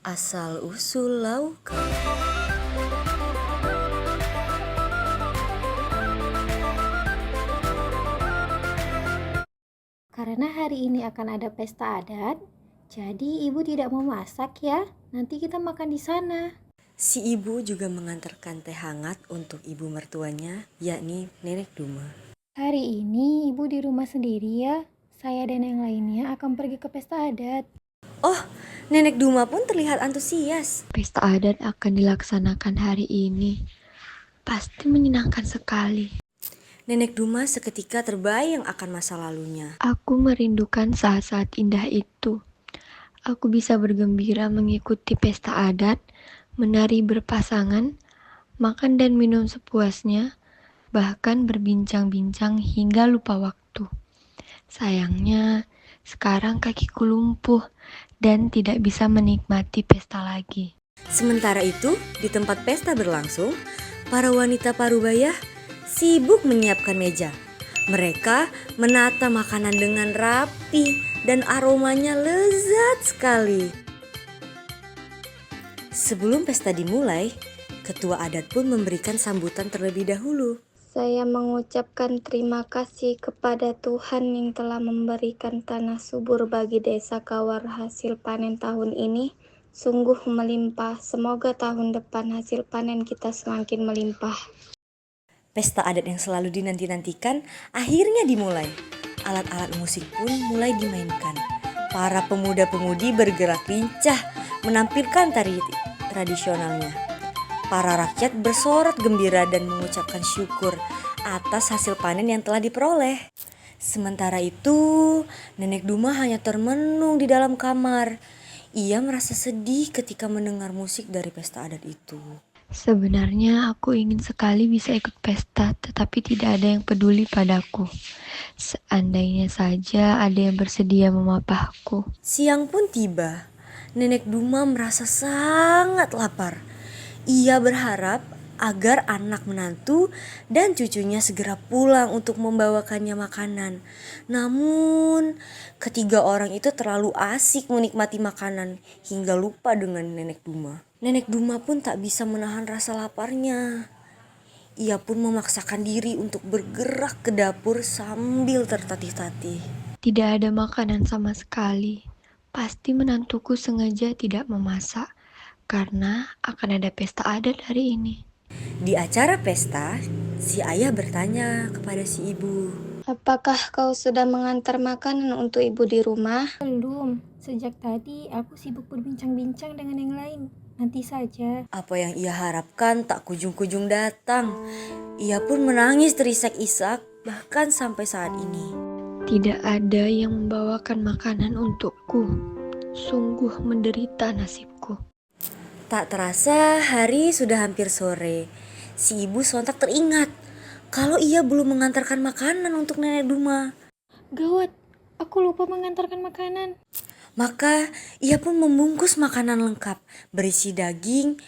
Asal-usul lauk. Karena hari ini akan ada pesta adat, jadi ibu tidak mau masak ya. Nanti kita makan di sana. Si ibu juga mengantarkan teh hangat untuk ibu mertuanya, yakni Nenek Duma. Hari ini ibu di rumah sendiri ya. Saya dan yang lainnya akan pergi ke pesta adat. Oh, Nenek Duma pun terlihat antusias. Pesta adat akan dilaksanakan hari ini. Pasti menyenangkan sekali. Nenek Duma seketika terbayang akan masa lalunya. Aku merindukan saat-saat indah itu. Aku bisa bergembira mengikuti pesta adat, menari berpasangan, makan dan minum sepuasnya, bahkan berbincang-bincang hingga lupa waktu. Sayangnya, sekarang kakiku lumpuh dan tidak bisa menikmati pesta lagi. Sementara itu, di tempat pesta berlangsung, para wanita parubaya sibuk menyiapkan meja. Mereka menata makanan dengan rapi dan aromanya lezat sekali. Sebelum pesta dimulai, ketua adat pun memberikan sambutan terlebih dahulu. Saya mengucapkan terima kasih kepada Tuhan yang telah memberikan tanah subur bagi desa Kawar hasil panen tahun ini. Sungguh melimpah, semoga tahun depan hasil panen kita semakin melimpah. Pesta adat yang selalu dinanti-nantikan akhirnya dimulai. Alat-alat musik pun mulai dimainkan. Para pemuda-pemudi bergerak lincah menampilkan tari tradisionalnya. Para rakyat bersorak gembira dan mengucapkan syukur atas hasil panen yang telah diperoleh. Sementara itu, Nenek Duma hanya termenung di dalam kamar. Ia merasa sedih ketika mendengar musik dari pesta adat itu. Sebenarnya aku ingin sekali bisa ikut pesta, tetapi tidak ada yang peduli padaku. Seandainya saja ada yang bersedia memapahku. Siang pun tiba. Nenek Duma merasa sangat lapar. Ia berharap agar anak menantu dan cucunya segera pulang untuk membawakannya makanan. Namun, ketiga orang itu terlalu asik menikmati makanan hingga lupa dengan Nenek Duma. Nenek Duma pun tak bisa menahan rasa laparnya. Ia pun memaksakan diri untuk bergerak ke dapur sambil tertatih-tatih. Tidak ada makanan sama sekali. Pasti menantuku sengaja tidak memasak, karena akan ada pesta adat hari ini. Di acara pesta, si ayah bertanya kepada si ibu. Apakah kau sudah mengantar makanan untuk ibu di rumah? Belum, sejak tadi aku sibuk berbincang-bincang dengan yang lain. Nanti saja. Apa yang ia harapkan tak kunjung-kunjung datang. Ia pun menangis terisak-isak bahkan sampai saat ini. Tidak ada yang membawakan makanan untukku. Sungguh menderita nasibku. Tak terasa hari sudah hampir sore. Si ibu sontak teringat kalau ia belum mengantarkan makanan untuk Nenek Duma. Gawat, aku lupa mengantarkan makanan. Maka ia pun membungkus makanan lengkap berisi daging,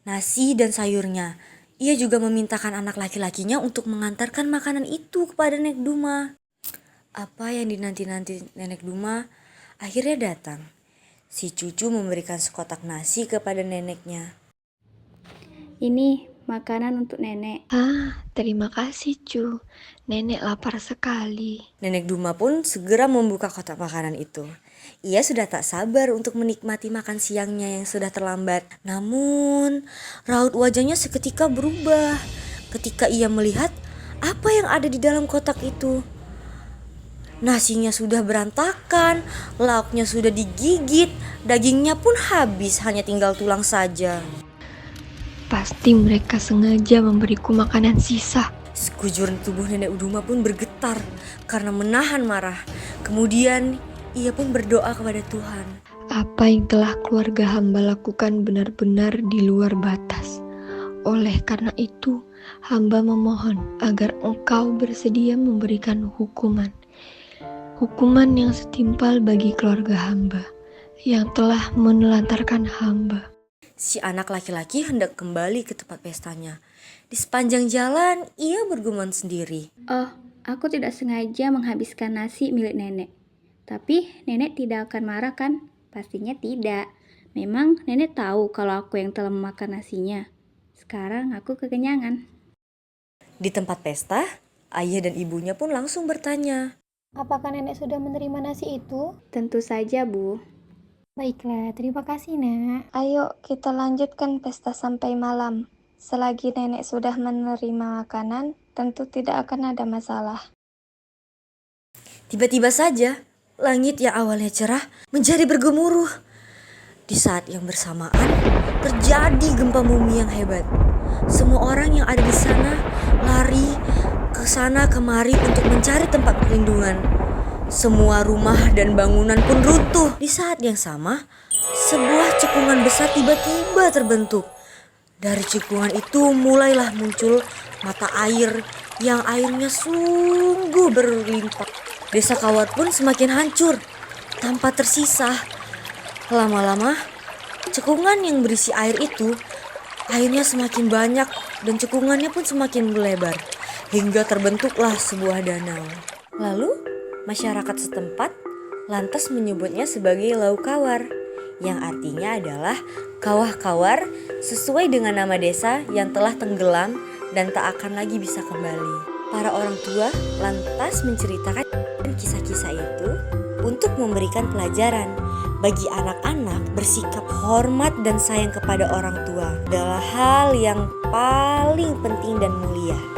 nasi dan sayurnya. Ia juga memintakan anak laki-lakinya untuk mengantarkan makanan itu kepada Nenek Duma. Apa yang dinanti-nanti Nenek Duma akhirnya datang. Si cucu memberikan sekotak nasi kepada neneknya. Ini makanan untuk nenek. Terima kasih, Cu. Nenek lapar sekali. Nenek Duma pun segera membuka kotak makanan itu. Ia sudah tak sabar untuk menikmati makan siangnya yang sudah terlambat. Namun, raut wajahnya seketika berubah ketika ia melihat apa yang ada di dalam kotak itu. Nasinya sudah berantakan, lauknya sudah digigit, dagingnya pun habis, hanya tinggal tulang saja. Pasti mereka sengaja memberiku makanan sisa. Sekujur tubuh Nenek Duma pun bergetar karena menahan marah. Kemudian ia pun berdoa kepada Tuhan. Apa yang telah keluarga hamba lakukan benar-benar di luar batas. Oleh karena itu, hamba memohon agar engkau bersedia memberikan hukuman. Hukuman yang setimpal bagi keluarga hamba yang telah menelantarkan hamba. Si anak laki-laki hendak kembali ke tempat pestanya. Di sepanjang jalan, ia bergumam sendiri. Oh, aku tidak sengaja menghabiskan nasi milik nenek. Tapi nenek tidak akan marah kan? Pastinya tidak. Memang nenek tahu kalau aku yang telah memakan nasinya. Sekarang aku kekenyangan. Di tempat pesta, ayah dan ibunya pun langsung bertanya. Apakah nenek sudah menerima nasi itu? Tentu saja, Bu. Baiklah, terima kasih, Nak. Ayo kita lanjutkan pesta sampai malam. Selagi nenek sudah menerima makanan, tentu tidak akan ada masalah. Tiba-tiba saja, langit yang awalnya cerah menjadi bergemuruh. Di saat yang bersamaan, terjadi gempa bumi yang hebat. Semua orang yang ada di sana lari ke sana kemari untuk mencari tempat perlindungan. Semua rumah dan bangunan pun runtuh. Di saat yang sama, sebuah cekungan besar tiba-tiba terbentuk. Dari cekungan itu mulailah muncul mata air yang airnya sungguh berlimpah. Desa Kawar pun semakin hancur tanpa tersisa. Lama-lama, cekungan yang berisi air itu, airnya semakin banyak dan cekungannya pun semakin melebar, hingga terbentuklah sebuah danau. Lalu, masyarakat setempat lantas menyebutnya sebagai Laut Kawar, yang artinya adalah kawah kawar sesuai dengan nama desa yang telah tenggelam dan tak akan lagi bisa kembali. Para orang tua lantas menceritakan kisah-kisah itu untuk memberikan pelajaran bagi anak-anak. Bersikap hormat dan sayang kepada orang tua adalah hal yang paling penting dan mulia.